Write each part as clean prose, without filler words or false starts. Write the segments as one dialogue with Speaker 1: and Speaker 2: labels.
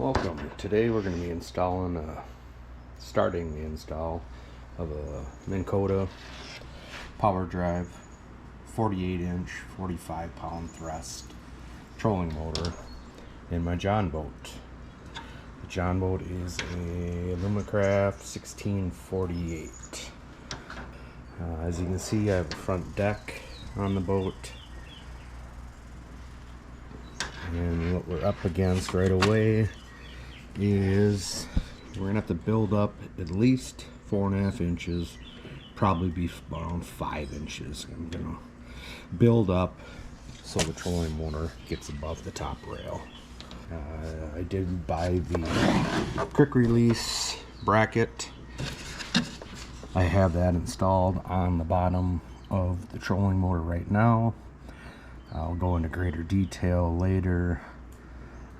Speaker 1: Welcome. Today we're going to be starting the install of a Minn Kota PowerDrive 48-inch 45-pound thrust trolling motor in my Jon Boat. The Jon Boat is a Alumacraft 1648. As you can see, I have a front deck on the boat. And what we're up against right away is we're gonna have to build up at least 4.5 inches, probably be around 5 inches. I'm gonna build up so the trolling motor gets above the top rail. I did buy the quick release bracket. I have that installed on the bottom of the trolling motor right now. I'll go into greater detail later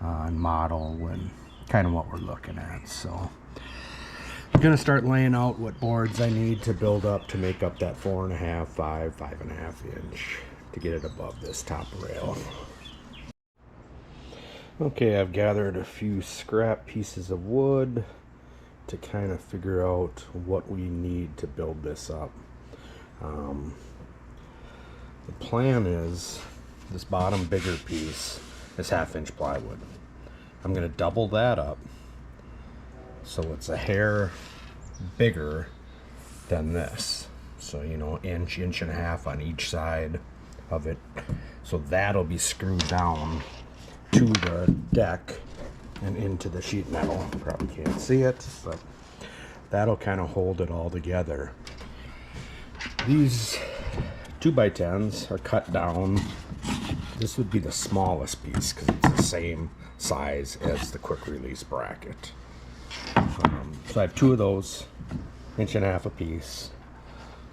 Speaker 1: on model and kind of what we're looking at. So I'm gonna start laying out what boards I need to build up to make up that 4.5, 5.5 inch to get it above this top rail. Okay, I've gathered a few scrap pieces of wood to kind of figure out what we need to build this up. The plan is this bottom bigger piece is 1/2 inch plywood. I'm going to double that up so it's a hair bigger than this. So, you know, inch and a half on each side of it. So that'll be screwed down to the deck and into the sheet metal. You probably can't see it, but that'll kind of hold it all together. These 2x10s are cut down. This would be the smallest piece because it's the same size as the quick release bracket. So I have 2 of those, 1.5 inches a piece.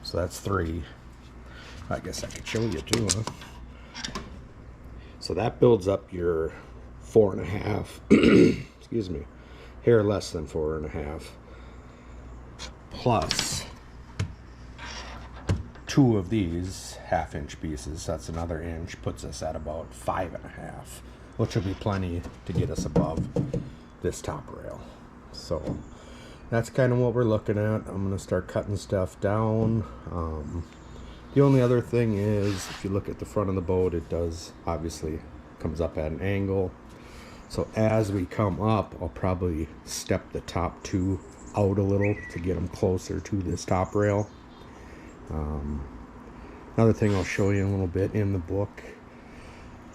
Speaker 1: So that's 3. I guess I could show you too, huh? So that builds up your 4.5, excuse me, hair less than 4.5, plus 2 of these 1/2 inch pieces. That's another inch, puts us at about 5.5, which will be plenty to get us above this top rail. So that's kind of what we're looking at. I'm going to start cutting stuff down. The only other thing is, if you look at the front of the boat, it does obviously comes up at an angle. So as we come up, I'll probably step the top 2 out a little to get them closer to this top rail. Another thing I'll show you a little bit in the book,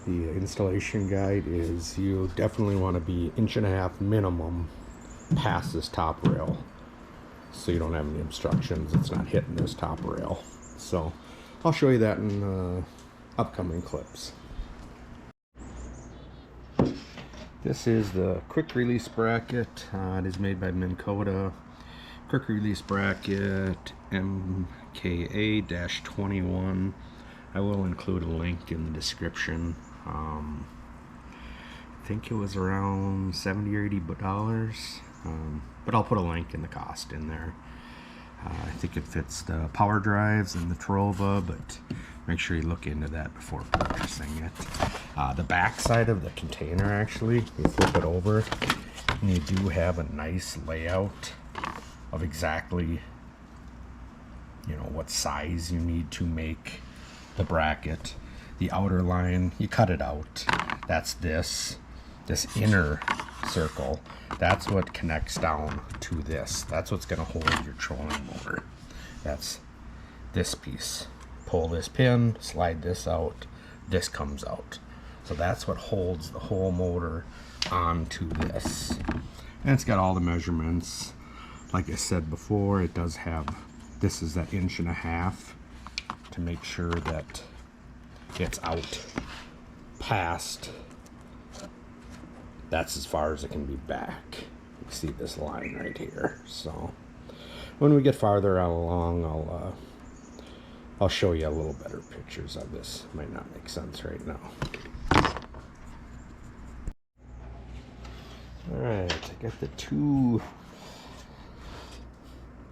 Speaker 1: the installation guide, is you definitely want to be 1.5 inches minimum past this top rail so you don't have any obstructions. It's not hitting this top rail. So I'll show you that in upcoming clips. This is the quick release bracket. It is made by Minn Kota. Quick release bracket MKA-21. I will include a link in the description. I think it was around $70 or $80, but I'll put a link in the cost in there. I think it fits the power drives and the Trova, but make sure you look into that before purchasing it. The back side of the container, actually, you flip it over and you do have a nice layout of exactly, you know, what size you need to make the bracket. The outer line, you cut it out. That's this inner circle. That's what connects down to this. That's what's going to hold your trolling motor. That's this piece. Pull this pin, slide this out, this comes out. So that's what holds the whole motor onto this. And it's got all the measurements. Like I said before, it does have, this is that 1.5 inches to make sure that it's out past. That's as far as it can be back. You see this line right here. So when we get farther out along, I'll show you a little better pictures of this. Might not make sense right now. Alright, I got the 2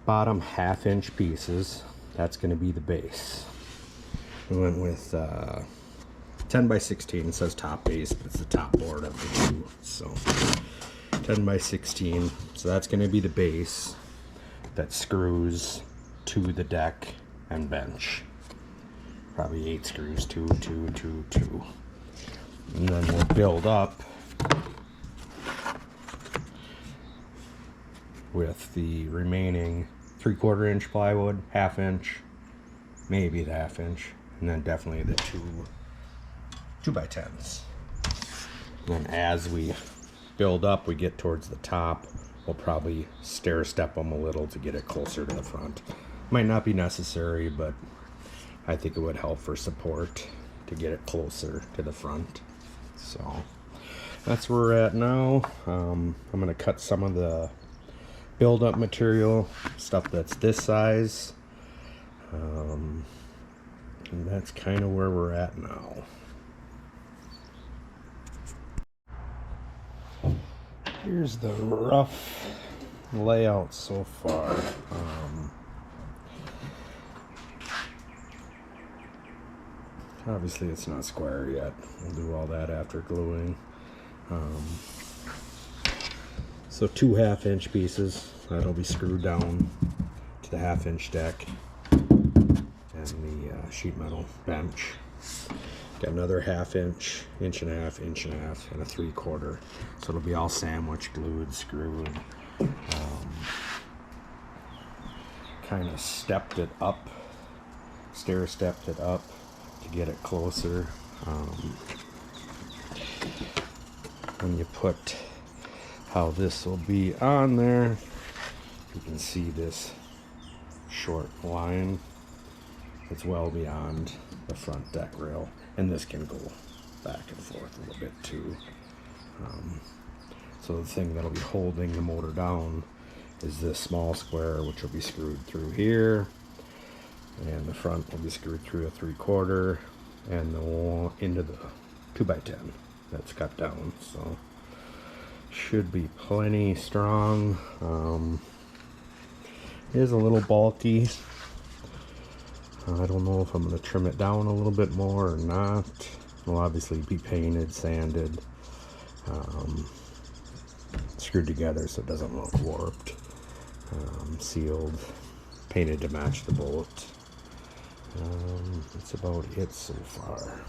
Speaker 1: bottom 1/2 inch pieces. That's going to be the base. We went with 10 by 16. It says top base, but it's the top board of the 2. So 10 by 16. So that's going to be the base that screws to the deck and bench. Probably 8 screws, 2, 2, 2, 2. And then we'll build up with the remaining 3/4 inch plywood, 1/2 inch, maybe the 1/2 inch, and then definitely the 2 by 10s. Then as we build up, we get towards the top, we'll probably stair step them a little to get it closer to the front. Might not be necessary, but I think it would help for support to get it closer to the front. So that's where we're at now. I'm going to cut some of the build-up material, stuff that's this size. And that's kind of where we're at now. Here's the rough layout so far. Obviously it's not square yet. We'll do all that after gluing. So 2 1/2 inch pieces that'll be screwed down to the 1/2 inch deck and the sheet metal bench. Got another 1/2 inch, 1.5 inch, 1.5 and a 3/4. So it'll be all sandwich glued, screwed. Kind of stepped it up, stair stepped it up to get it closer. When you put how this will be on there, you can see this short line. It's well beyond the front deck rail, and this can go back and forth a little bit too. So the thing that'll be holding the motor down is this small square, which will be screwed through here, and the front will be screwed through a 3/4 and into the 2 by 10 that's cut down. So should be plenty strong. It is a little bulky. I don't know if I'm going to trim it down a little bit more or not. It'll obviously be painted, sanded, screwed together so it doesn't look warped, sealed, painted to match the boat. That's about it so far.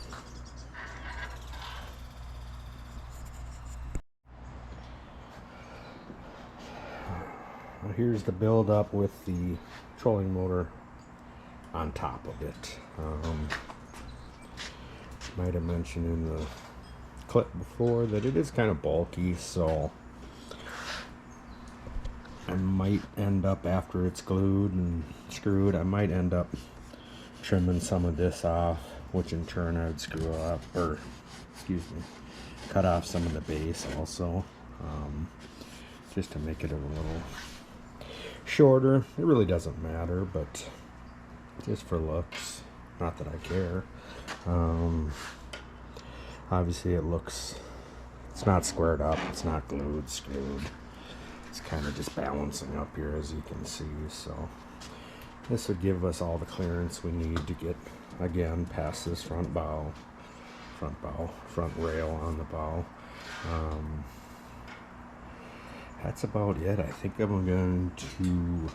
Speaker 1: Well, here's the build up with the trolling motor on top of it. Might have mentioned in the clip before that it is kind of bulky, so I might end up, after it's glued and screwed, I might end up trimming some of this off, which in turn I would screw up, or excuse me, cut off some of the base also, just to make it a little shorter. It really doesn't matter, but just for looks, not that I care. Obviously it's not squared up, it's not glued, screwed. It's kind of just balancing up here, as you can see. So this would give us all the clearance we need to get, again, past this front rail on the bow. That's about it. I think I'm going to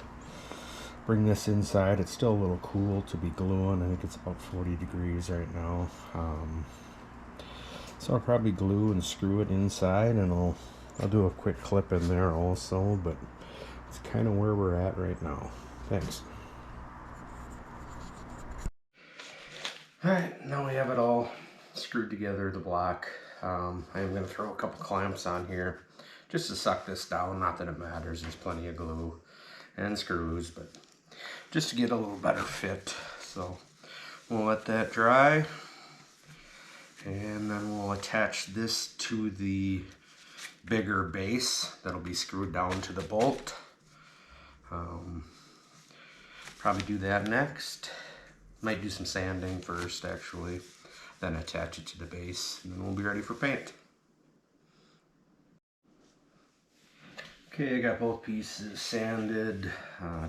Speaker 1: bring this inside. It's still a little cool to be gluing. I think it's about 40 degrees right now. So I'll probably glue and screw it inside, and I'll do a quick clip in there also, but it's kind of where we're at right now. Thanks. Alright, now we have it all screwed together, the block. I'm going to throw a couple clamps on here just to suck this down. Not that it matters, there's plenty of glue and screws, but just to get a little better fit. So we'll let that dry, and then we'll attach this to the bigger base that'll be screwed down to the bolt. Probably do that next. Might do some sanding first, actually, then attach it to the base, and then we'll be ready for paint. Okay, I got both pieces sanded,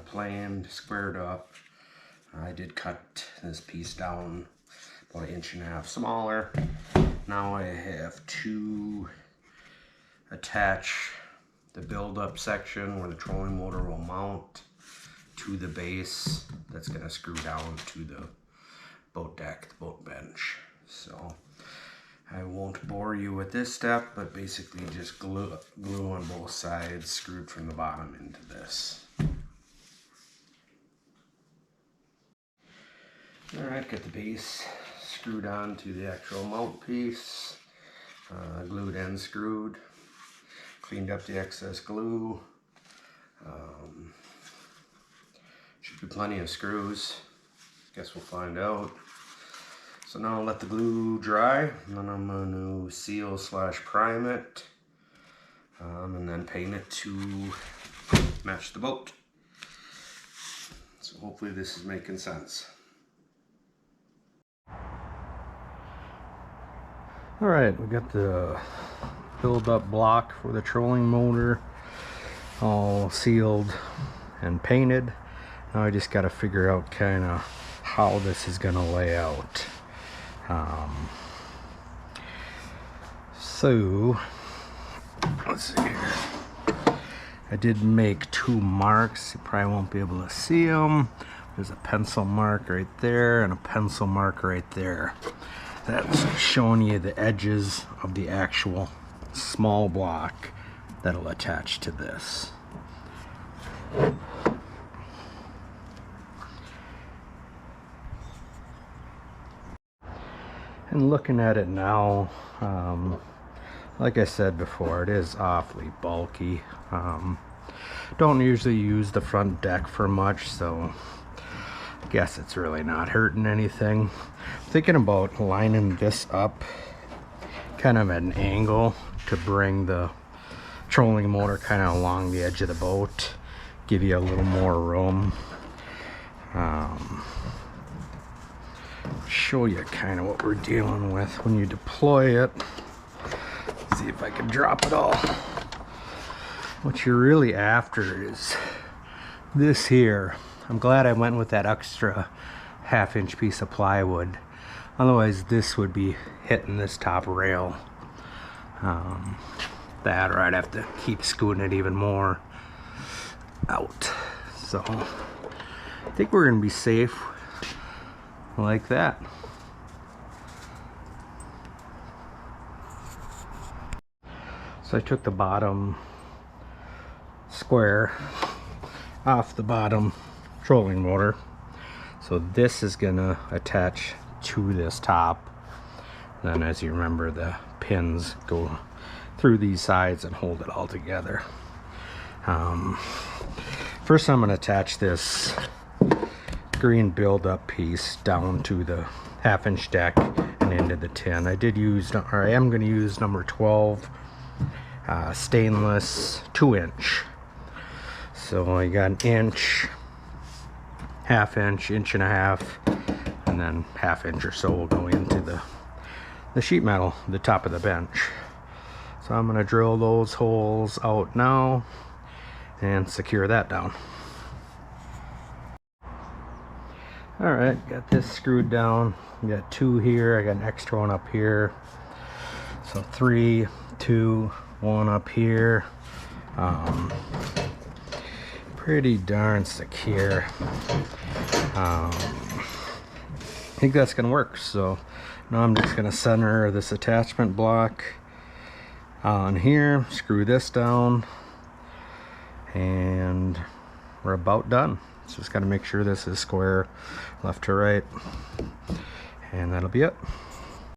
Speaker 1: planed, squared up. I did cut this piece down about 1.5 inches smaller. Now I have to attach the build-up section where the trolling motor will mount to the base that's going to screw down to the boat deck, the boat bench. So I won't bore you with this step, but basically just glue on both sides, screwed from the bottom into this. Alright, got the base screwed on to the actual mount piece, glued and screwed, cleaned up the excess glue. Should be plenty of screws. Guess we'll find out. So now I'll let the glue dry, and then I'm going to seal / prime it, and then paint it to match the boat. So hopefully this is making sense. Alright, we got the build-up block for the trolling motor all sealed and painted. Now I just got to figure out kind of how this is going to lay out. So let's see here. I did make 2 marks. You probably won't be able to see them. There's a pencil mark right there and a pencil mark right there. That's showing you the edges of the actual small block that'll attach to this. And looking at it now, like I said before, it is awfully bulky. Don't usually use the front deck for much, so I guess it's really not hurting anything. I'm thinking about lining this up kind of at an angle to bring the trolling motor kind of along the edge of the boat, give you a little more room. Show you kind of what we're dealing with when you deploy it. See if I can drop it all. What you're really after is this here. I'm glad I went with that extra 1/2-inch piece of plywood. Otherwise this would be hitting this top rail. That, or I'd have to keep scooting it even more out. So I think we're gonna be safe like that. So I took the bottom square off the bottom trolling motor. So this is gonna attach to this top. Then, as you remember, the pins go through these sides and hold it all together. First I'm gonna attach this green build-up piece down to the 1/2-inch deck and into the tin. I am going to use number 12 stainless 2-inch. So I got 1 inch, 1/2 inch, 1.5 inches, and then 1/2 inch or so will go into the sheet metal, the top of the bench. So I'm going to drill those holes out now and secure that down. Alright, got this screwed down. Got 2 here, I got an extra one up here. So 3, 2, 1 up here. Pretty darn secure. I think that's gonna work. So now I'm just gonna center this attachment block on here, screw this down, and we're about done. Just got to make sure this is square left to right, and that'll be it.